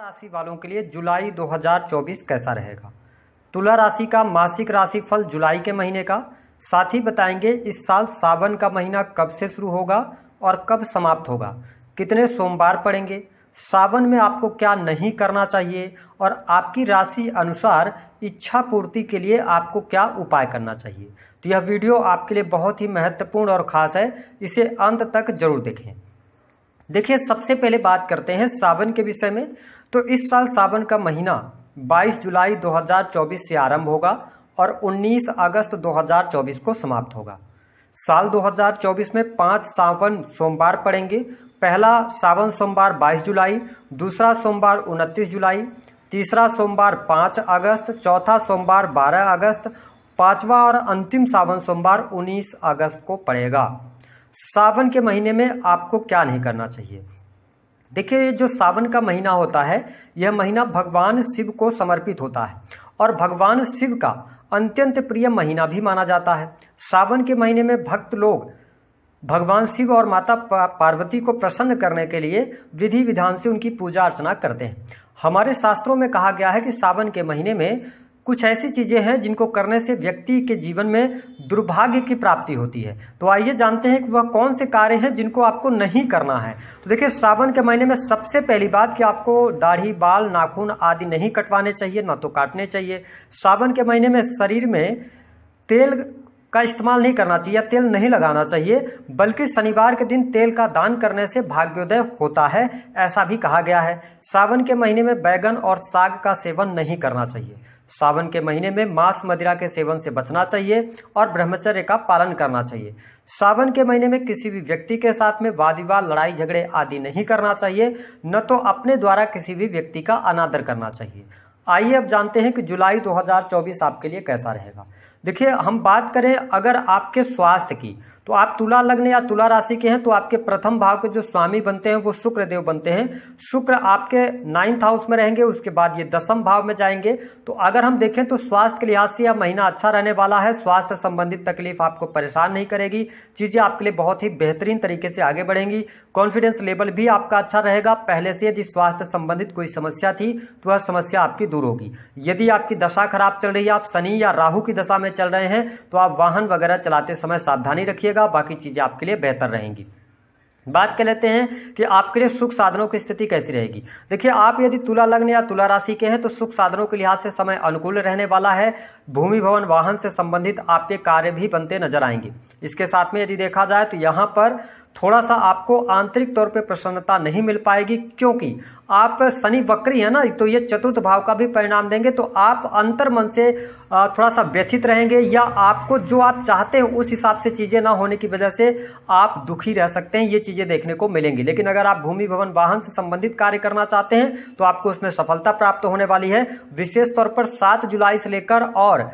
राशि वालों के लिए जुलाई 2024 कैसा रहेगा। तुला राशि का मासिक राशिफल जुलाई के महीने का, साथ ही बताएंगे इस साल सावन का महीना कब से शुरू होगा और कब समाप्त होगा, कितने सोमवार पड़ेंगे, सावन में आपको क्या नहीं करना चाहिए और आपकी राशि अनुसार इच्छा पूर्ति के लिए आपको क्या उपाय करना चाहिए। तो यह वीडियो आपके लिए बहुत ही महत्वपूर्ण और ख़ास है, इसे अंत तक जरूर देखें। देखिए, सबसे पहले बात करते हैं सावन के विषय में। तो इस साल सावन का महीना 22 जुलाई 2024 से आरंभ होगा और 19 अगस्त 2024 को समाप्त होगा। साल 2024 में 5 सावन सोमवार पड़ेंगे। पहला सावन सोमवार 22 जुलाई, दूसरा सोमवार 29 जुलाई, तीसरा सोमवार 5 अगस्त, चौथा सोमवार 12 अगस्त, पांचवा और अंतिम सावन सोमवार 19 अगस्त को पड़ेगा। सावन के महीने में आपको क्या नहीं करना चाहिए। देखिए, जो सावन का महीना होता है, यह महीना भगवान शिव को समर्पित होता है और भगवान शिव का अत्यंत प्रिय महीना भी माना जाता है। सावन के महीने में भक्त लोग भगवान शिव और माता पार्वती को प्रसन्न करने के लिए विधि विधान से उनकी पूजा अर्चना करते हैं। हमारे शास्त्रों में कहा गया है कि सावन के महीने में कुछ ऐसी चीजें हैं जिनको करने से व्यक्ति के जीवन में दुर्भाग्य की प्राप्ति होती है। तो आइए जानते हैं कि वह कौन से कार्य हैं जिनको आपको नहीं करना है। तो देखिए, सावन के महीने में सबसे पहली बात कि आपको दाढ़ी, बाल, नाखून आदि नहीं कटवाने चाहिए, ना तो काटने चाहिए। सावन के महीने में शरीर में तेल का इस्तेमाल नहीं करना चाहिए, तेल नहीं लगाना चाहिए, बल्कि शनिवार के दिन तेल का दान करने से भाग्योदय होता है, ऐसा भी कहा गया है। सावन के महीने में बैगन और साग का सेवन नहीं करना चाहिए। सावन के महीने में मांस मदिरा के सेवन से बचना चाहिए और ब्रह्मचर्य का पालन करना चाहिए। सावन के महीने में किसी भी व्यक्ति के साथ में वाद विवाद, लड़ाई झगड़े आदि नहीं करना चाहिए, न तो अपने द्वारा किसी भी व्यक्ति का अनादर करना चाहिए। आइए अब जानते हैं कि जुलाई 2024 आपके लिए कैसा रहेगा। देखिए, हम बात करें अगर आपके स्वास्थ्य की, तो आप तुला लग्न या तुला राशि के हैं तो आपके प्रथम भाव के जो स्वामी बनते हैं वो शुक्र देव बनते हैं। शुक्र आपके 9th हाउस में रहेंगे, उसके बाद ये 10th भाव में जाएंगे। तो अगर हम देखें तो स्वास्थ्य के लिहाज से यह महीना अच्छा रहने वाला है। स्वास्थ्य संबंधित तकलीफ आपको परेशान नहीं करेगी, चीजें आपके लिए बहुत ही बेहतरीन तरीके से आगे बढ़ेंगी। कॉन्फिडेंस लेवल भी आपका अच्छा रहेगा। पहले से यदि स्वास्थ्य संबंधित कोई समस्या थी तो वह समस्या आपकी दूर होगी। यदि आपकी दशा खराब चल रही है, आप शनि या राहु की दशा में चल रहे हैं, तो आप वाहन वगैरह चलाते समय सावधानी रखिएगा, बाकी चीजें आपके लिए बेहतर रहेंगी। बात कर लेते हैं कि आपके लिए सुख साधनों की स्थिति कैसी रहेगी। देखिए, आप यदि तुला लग्न या तुला राशि के हैं तो सुख साधनों के लिहाज से समय अनुकूल रहने वाला है। भूमि भवन वाहन से संबंधित आपके कार्य भी बनते नजर आएंगे। इसके साथ में यदि देखा जाए तो यहाँ पर थोड़ा सा आपको आंतरिक तौर पे प्रसन्नता नहीं मिल पाएगी, क्योंकि आप शनि वक्री है ना, तो ये चतुर्थ भाव का भी परिणाम देंगे। तो आप अंतर मन से थोड़ा सा व्यथित रहेंगे, या आपको जो आप चाहते हैं उस हिसाब से चीजें ना होने की वजह से आप दुखी रह सकते हैं। ये चीजें देखने को मिलेंगी। लेकिन अगर आप भूमि भवन वाहन से संबंधित कार्य करना चाहते हैं तो आपको उसमें सफलता प्राप्त होने वाली है। विशेष तौर पर 7 जुलाई से लेकर और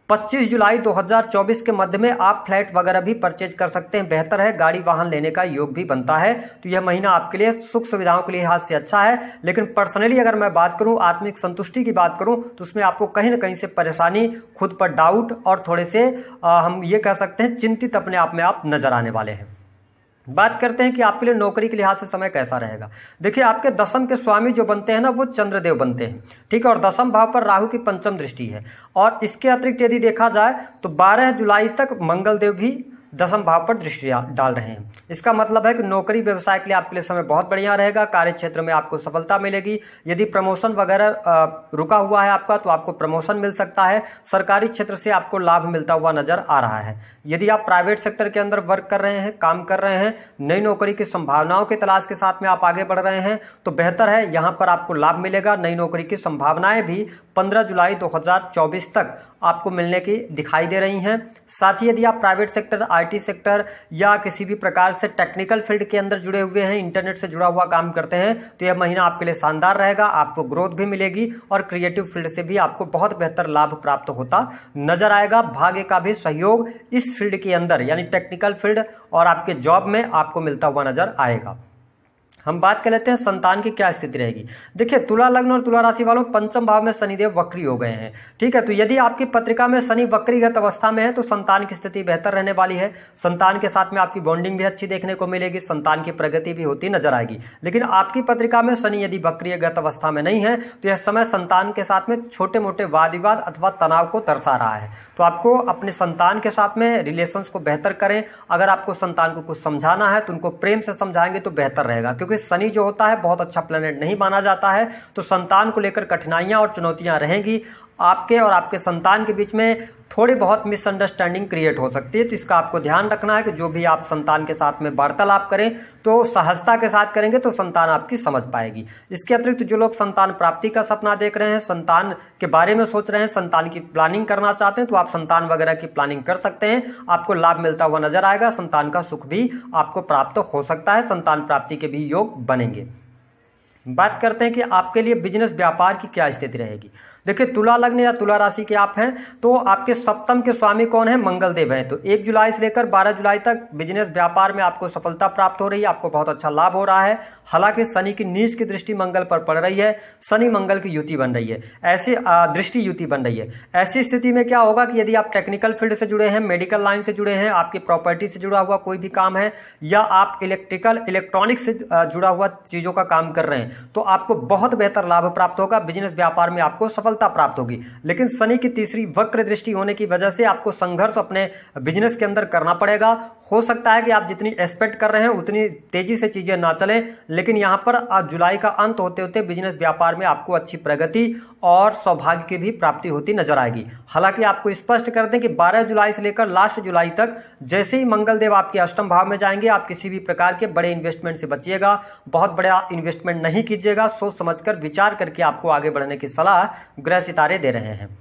25 जुलाई 2024 के मध्य में आप फ्लैट वगैरह भी परचेज कर सकते हैं। बेहतर है, गाड़ी वाहन लेने का योग भी बनता है। तो यह महीना आपके लिए सुख सुविधाओं के लिहाज से अच्छा है। लेकिन पर्सनली अगर मैं बात करूं, आत्मिक संतुष्टि की बात करूं, तो उसमें आपको कहीं ना कहीं से परेशानी, खुद पर डाउट और थोड़े से हम ये कह सकते हैं चिंतित अपने आप में आप नजर आने वाले हैं। बात करते हैं कि आपके लिए नौकरी के लिहाज से समय कैसा रहेगा। देखिए, आपके दशम के स्वामी जो बनते हैं ना, वो चंद्रदेव बनते हैं, ठीक है, और दशम भाव पर राहु की पंचम दृष्टि है। और इसके अतिरिक्त यदि देखा जाए तो 12 जुलाई तक मंगल देव भी दशम भाव पर दृष्टि डाल रहे हैं। इसका मतलब है कि नौकरी व्यवसाय के लिए आपके लिए समय बहुत बढ़िया रहेगा। कार्य क्षेत्र में आपको सफलता मिलेगी। यदि प्रमोशन वगैरह रुका हुआ है आपका, तो आपको प्रमोशन मिल सकता है। सरकारी क्षेत्र से आपको लाभ मिलता हुआ नजर आ रहा है। यदि आप प्राइवेट सेक्टर के अंदर वर्क कर रहे हैं, काम कर रहे हैं, नई नौकरी की संभावनाओं की तलाश के साथ में आप आगे बढ़ रहे हैं, तो बेहतर है, यहाँ पर आपको लाभ मिलेगा। नई नौकरी की संभावनाएं भी 15 जुलाई 2024 तक आपको मिलने की दिखाई दे रही हैं। साथ ही यदि आप प्राइवेट सेक्टर, आईटी सेक्टर या किसी भी प्रकार से टेक्निकल फील्ड के अंदर जुड़े हुए हैं, इंटरनेट से जुड़ा हुआ काम करते हैं, तो यह महीना आपके लिए शानदार रहेगा। आपको ग्रोथ भी मिलेगी और क्रिएटिव फील्ड से भी आपको बहुत बेहतर लाभ प्राप्त होता नजर आएगा। भाग्य का भी सहयोग इस फील्ड के अंदर, यानी टेक्निकल फील्ड और आपके जॉब में आपको मिलता हुआ नजर आएगा। हम बात कर लेते हैं संतान की क्या स्थिति रहेगी। देखिए, तुला लग्न और तुला राशि वालों, पंचम भाव में शनिदेव वक्री हो गए हैं। ठीक है, तो यदि आपकी पत्रिका में शनि वक्रीगत अवस्था में है तो संतान की स्थिति बेहतर रहने वाली है। संतान के साथ में आपकी बॉन्डिंग भी अच्छी देखने को मिलेगी, संतान की प्रगति भी होती नजर आएगी। लेकिन आपकी पत्रिका में शनि यदि वक्रीगत अवस्था में नहीं है तो यह समय संतान के साथ में छोटे मोटे वाद विवाद अथवा तनाव को दर्शा रहा है। तो आपको अपने संतान के साथ में रिलेशंस को बेहतर करें। अगर आपको संतान को कुछ समझाना है तो उनको प्रेम से समझाएंगे तो बेहतर रहेगा, क्योंकि शनि जो होता है बहुत अच्छा प्लैनेट नहीं माना जाता है। तो संतान को लेकर कठिनाइयां और चुनौतियां रहेंगी। आपके और आपके संतान के बीच में थोड़ी बहुत मिसअंडरस्टैंडिंग क्रिएट हो सकती है। तो इसका आपको ध्यान रखना है कि जो भी आप संतान के साथ में वार्तालाप करें तो सहजता के साथ करेंगे तो संतान आपकी समझ पाएगी। इसके अतिरिक्त जो लोग संतान प्राप्ति का सपना देख रहे हैं, संतान के बारे में सोच रहे हैं, संतान की प्लानिंग करना चाहते हैं, तो आप संतान वगैरह की प्लानिंग कर सकते हैं। आपको लाभ मिलता हुआ नजर आएगा। संतान का सुख भी आपको प्राप्त हो सकता है। संतान प्राप्ति के भी योग बनेंगे। बात करते हैं कि आपके लिए बिजनेस व्यापार की क्या स्थिति रहेगी। देखिए, तुला लग्न या तुला राशि के आप हैं तो आपके सप्तम के स्वामी कौन है? मंगल देव हैं। तो 1 जुलाई से लेकर 12 जुलाई तक बिजनेस व्यापार में आपको सफलता प्राप्त हो रही है, आपको बहुत अच्छा लाभ हो रहा है। हालांकि शनि की नीच की दृष्टि मंगल पर पड़ रही है, शनि मंगल की युति बन रही है, ऐसी दृष्टि युति बन रही है। ऐसी स्थिति में क्या होगा कि यदि आप टेक्निकल फील्ड से जुड़े हैं, मेडिकल लाइन से जुड़े हैं, आपकी प्रॉपर्टी से जुड़ा हुआ कोई भी काम है, या आप इलेक्ट्रॉनिक से जुड़ा हुआ चीजों का काम कर रहे हैं, तो आपको बहुत बेहतर लाभ प्राप्त होगा। बिजनेस व्यापार में आपको सफलता प्राप्त होगी। लेकिन शनि की तीसरी वक्र दृष्टि होने की वजह से आपको संघर्ष अपने बिजनेस के अंदर करना पड़ेगा। हो सकता है कि आप जितनी एक्सपेक्ट कर रहे हैं उतनी तेजी से चीजें ना चलें, लेकिन यहां पर जुलाई का अंत होते होते बिजनेस व्यापार में आपको अच्छी प्रगति और सौभाग्य की भी प्राप्ति होती नजर आएगी। हालांकि आपको स्पष्ट कर दें कि 12 जुलाई से लेकर लास्ट जुलाई तक जैसे ही मंगल देव आपके अष्टम भाव में जाएंगे, आप किसी भी प्रकार के बड़े इन्वेस्टमेंट से बचिएगा। बहुत बड़ा इन्वेस्टमेंट नहीं कीजिएगा। सोच समझकर विचार करके आपको आगे बढ़ने की सलाह ग्रह सितारे दे रहे हैं।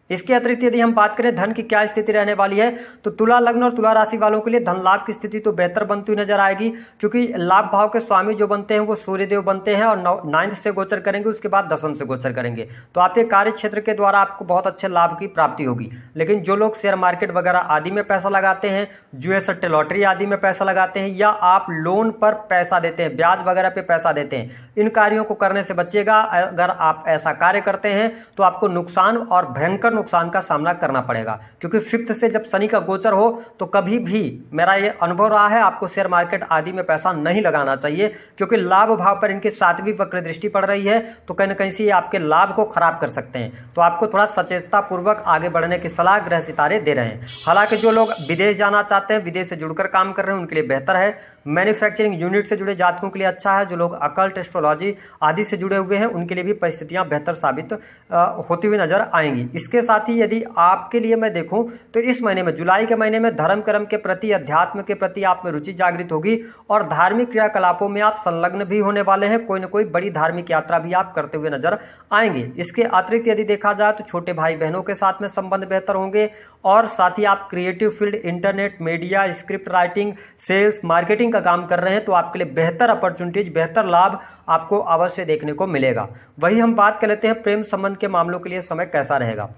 इसके अतिरिक्त यदि हम बात करें धन की क्या स्थिति रहने वाली है, तो तुला लग्न और तुला राशि वालों के लिए धन लाभ की स्थिति तो बेहतर बनती हुई नजर आएगी, क्योंकि लाभ भाव के स्वामी जो बनते हैं वो सूर्यदेव बनते हैं और 9th से गोचर करेंगे, उसके बाद 10th से गोचर करेंगे। तो आपके कार्य क्षेत्र के द्वारा आपको बहुत अच्छे लाभ की प्राप्ति होगी। लेकिन जो लोग शेयर मार्केट वगैरह आदि में पैसा लगाते हैं, जुए सट्टे लॉटरी आदि में पैसा लगाते हैं, या आप लोन पर पैसा देते हैं, ब्याज वगैरह पे पैसा देते हैं, इन कार्यों को करने से बचिएगा। अगर आप ऐसा कार्य करते हैं तो आपको नुकसान और भयंकर नुकसान का सामना करना पड़ेगा, क्योंकि 5th से जब शनि का गोचर हो तो कभी भी, मेरा ये अनुभव रहा है, आपको शेयर मार्केट आदि में पैसा नहीं लगाना चाहिए, क्योंकि लाभ भाव पर इनकी 7वीं वक्र दृष्टि पड़ रही है। तो कहीं ना कहीं से आपके लाभ को खराब कर सकते हैं। तो आपको थोड़ा सचेतता पूर्वक आगे बढ़ने की सलाह ग्रह सितारे दे रहे हैं। हालांकि जो लोग विदेश जाना चाहते हैं, विदेश से जुड़कर काम कर रहे हैं, उनके लिए बेहतर है। मैन्युफैक्चरिंग यूनिट से जुड़े जातकों के लिए अच्छा है। जो लोग अकल्ट, एस्ट्रोलॉजी आदि से जुड़े हुए हैं, उनके लिए भी परिस्थितियां बेहतर साबित होती हुई नजर आएंगी। इसके साथ ही यदि आपके लिए मैं देखूं तो इस महीने में, जुलाई के महीने में, धर्म कर्म के प्रति, अध्यात्म के प्रति आप में रुचि जागृत होगी और धार्मिक क्रियाकलापों में आप संलग्न भी होने वाले हैं। कोई न कोई बड़ी धार्मिक यात्रा भी आप करते हुए नजर आएंगे। इसके अतिरिक्त यदि देखा जाए तो छोटे भाई बहनों के साथ में संबंध बेहतर होंगे, और साथ ही आप creative field, internet, media, script writing, sales, marketing का काम कर रहे हैं, तो आपके लिए बेहतर अपॉर्चुनिटीज, बेहतर लाभ आपको अवश्य देखने को मिलेगा। वही हम बात कर लेते हैं प्रेम संबंध के मामलों के लिए समय कैसा रहेगा।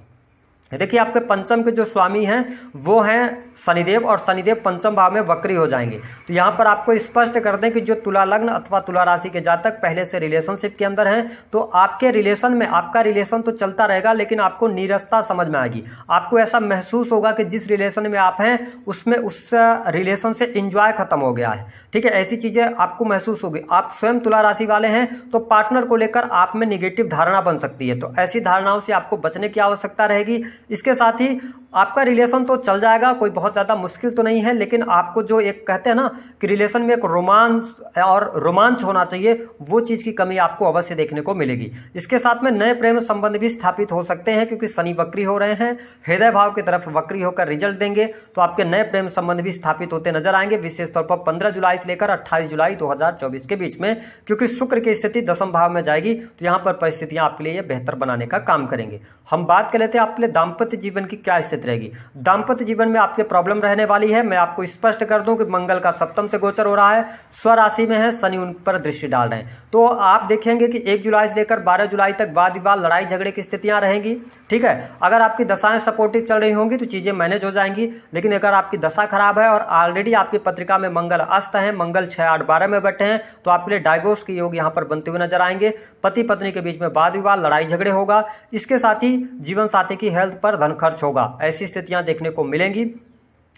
देखिए, आपके पंचम के जो स्वामी हैं वो हैं शनिदेव, और शनिदेव पंचम भाव में वक्री हो जाएंगे। तो यहाँ पर आपको स्पष्ट कर दें कि जो तुला लग्न अथवा तुला राशि के जातक पहले से रिलेशनशिप के अंदर हैं, तो आपके रिलेशन में, आपका रिलेशन तो चलता रहेगा, लेकिन आपको नीरसता समझ में आएगी। आपको ऐसा महसूस होगा कि जिस रिलेशन में आप हैं उसमें उस रिलेशन से इंजॉय खत्म हो गया है। ठीक है, ऐसी चीजें आपको महसूस होगी। आप स्वयं तुला राशि वाले हैं तो पार्टनर को लेकर आप में निगेटिव धारणा बन सकती है, तो ऐसी धारणाओं से आपको बचने की आवश्यकता रहेगी। इसके साथ ही आपका रिलेशन तो चल जाएगा, कोई बहुत ज्यादा मुश्किल तो नहीं है, लेकिन आपको जो एक कहते हैं ना कि रिलेशन में एक रोमांच होना चाहिए, वो चीज की कमी आपको अवश्य देखने को मिलेगी। इसके साथ में नए प्रेम संबंध भी स्थापित हो सकते हैं, क्योंकि शनि वक्री हो रहे हैं, हृदय भाव की तरफ वक्री होकर रिजल्ट देंगे, तो आपके नए प्रेम संबंध भी स्थापित होते नजर आएंगे, विशेष तौर पर 15 जुलाई से लेकर 28 जुलाई 2024 के बीच में, क्योंकि शुक्र की स्थिति 10th भाव में जाएगी। तो यहाँ पर परिस्थितियां आपके लिए बेहतर बनाने का काम करेंगे। हम बात कर लेते हैं आपके लिए दाम्पत्य जीवन की क्या स्थिति रहेगी। दाम्पत्य जीवन में आपके प्रॉब्लम रहने वाली है। मैं आपको स्पष्ट कर दूं कि मंगल का सप्तम से गोचर हो रहा है, स्वराशि में है, शनि उन पर दृष्टि डाल रहे हैं। तो आप देखेंगे कि 1 जुलाई से लेकर 12 जुलाई तक वाद विवाद, लड़ाई झगड़े की स्थितियां रहेंगी। ठीक है, अगर आपकी दशाएं सपोर्टिव चल रही होंगी तो चीजें मैनेज हो जाएंगी, लेकिन अगर आपकी दशा खराब है और ऑलरेडी आपकी पत्रिका में मंगल अस्त है, मंगल 6, 8, 12 में बैठे हैं, तो आपके लिए डाइवोर्स के योग यहां पर बनते हुए नजर आएंगे। पति पत्नी के बीच में वाद विवाद, लड़ाई झगड़े होगा। इसके साथ ही जीवन साथी की हेल्थ पर धन खर्च होगा, ऐसी स्थितियां देखने को मिलेंगी।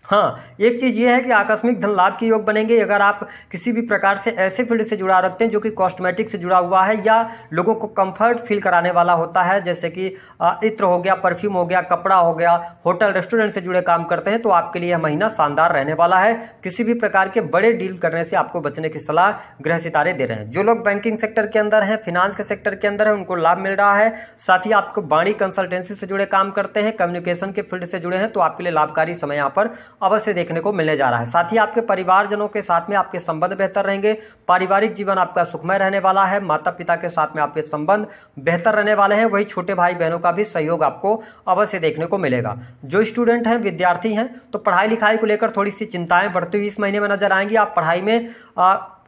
हाँ, एक चीज ये है कि आकस्मिक धन लाभ के योग बनेंगे अगर आप किसी भी प्रकार से ऐसे फील्ड से जुड़ा रखते हैं जो कि कॉस्मेटिक से जुड़ा हुआ है या लोगों को कंफर्ट फील कराने वाला होता है, जैसे कि इत्र हो गया, परफ्यूम हो गया, कपड़ा हो गया, होटल रेस्टोरेंट से जुड़े काम करते हैं, तो आपके लिए यह महीना शानदार रहने वाला है। किसी भी प्रकार के बड़े डील करने से आपको बचने की सलाह ग्रह सितारे दे रहे हैं। जो लोग बैंकिंग सेक्टर के अंदर हैं, फिनांस के सेक्टर के अंदर है, उनको लाभ मिल रहा है। साथ ही आपको वाणी कंसल्टेंसी से जुड़े काम करते हैं, कम्युनिकेशन के फील्ड से जुड़े हैं, तो आपके लिए लाभकारी समय यहाँ पर अवश्य देखने को मिलने जा रहा है। साथ ही आपके परिवारजनों के साथ में आपके संबंध बेहतर रहेंगे। पारिवारिक जीवन आपका सुखमय रहने वाला है। माता पिता के साथ में आपके संबंध बेहतर रहने वाले हैं। वही छोटे भाई बहनों का भी सहयोग आपको अवश्य देखने को मिलेगा। जो स्टूडेंट हैं, विद्यार्थी हैं, तो पढ़ाई लिखाई को लेकर थोड़ी सी चिंताएं बढ़ती हुई इस महीने में नजर आएंगी। आप पढ़ाई में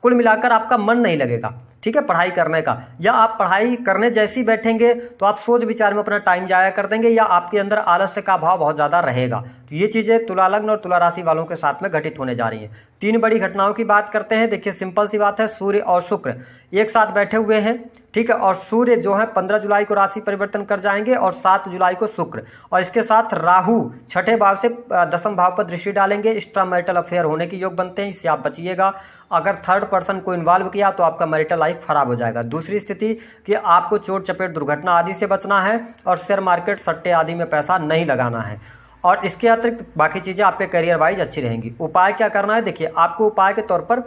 कुल मिलाकर आपका मन नहीं लगेगा, ठीक है, पढ़ाई करने का, या आप पढ़ाई करने जैसी बैठेंगे तो आप सोच विचार में अपना टाइम जाया कर देंगे, या आपके अंदर आलस्य का भाव बहुत ज्यादा रहेगा। तो ये चीजें तुला लग्न और तुला राशि वालों के साथ में घटित होने जा रही हैं। 3 बड़ी घटनाओं की बात करते हैं। देखिए, सिंपल सी बात है, सूर्य और शुक्र एक साथ बैठे हुए हैं, ठीक है, और सूर्य जो है 15 जुलाई को राशि परिवर्तन कर जाएंगे और 7 जुलाई को शुक्र, और इसके साथ राहु 6ठे भाव से 10वें भाव पर दृष्टि डालेंगे। एक्स्ट्रा मैरिटल अफेयर होने के योग बनते हैं, इससे आप बचिएगा। अगर थर्ड पर्सन को इन्वॉल्व किया तो आपका मैरिटल लाइफ खराब हो जाएगा। दूसरी स्थिति कि आपको चोट चपेट दुर्घटना आदि से बचना है और शेयर मार्केट सट्टे आदि में पैसा नहीं लगाना है। और इसके अतिरिक्त बाकी चीजें आपके करियर वाइज अच्छी रहेंगी। उपाय क्या करना है, देखिए, आपको उपाय के तौर पर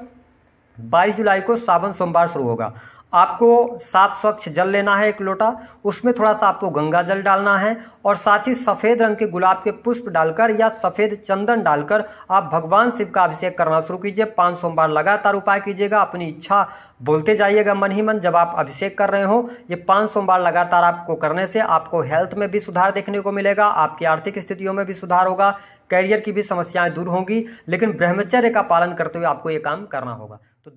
22 जुलाई को सावन सोमवार शुरू होगा। आपको साफ स्वच्छ जल लेना है 1 लोटा, उसमें थोड़ा सा आपको गंगा जल डालना है, और साथ ही सफेद रंग के गुलाब के पुष्प डालकर या सफेद चंदन डालकर आप भगवान शिव का अभिषेक करना शुरू कीजिए। 5 सोमवार लगातार उपाय कीजिएगा। अपनी इच्छा बोलते जाइएगा मन ही मन जब आप अभिषेक कर रहे हो। ये 5 सोमवार लगातार आपको करने से आपको हेल्थ में भी सुधार देखने को मिलेगा, आपकी आर्थिक स्थितियों में भी सुधार होगा, करियर की भी समस्याएं दूर होंगी, लेकिन ब्रह्मचर्य का पालन करते हुए आपको ये काम करना होगा। तो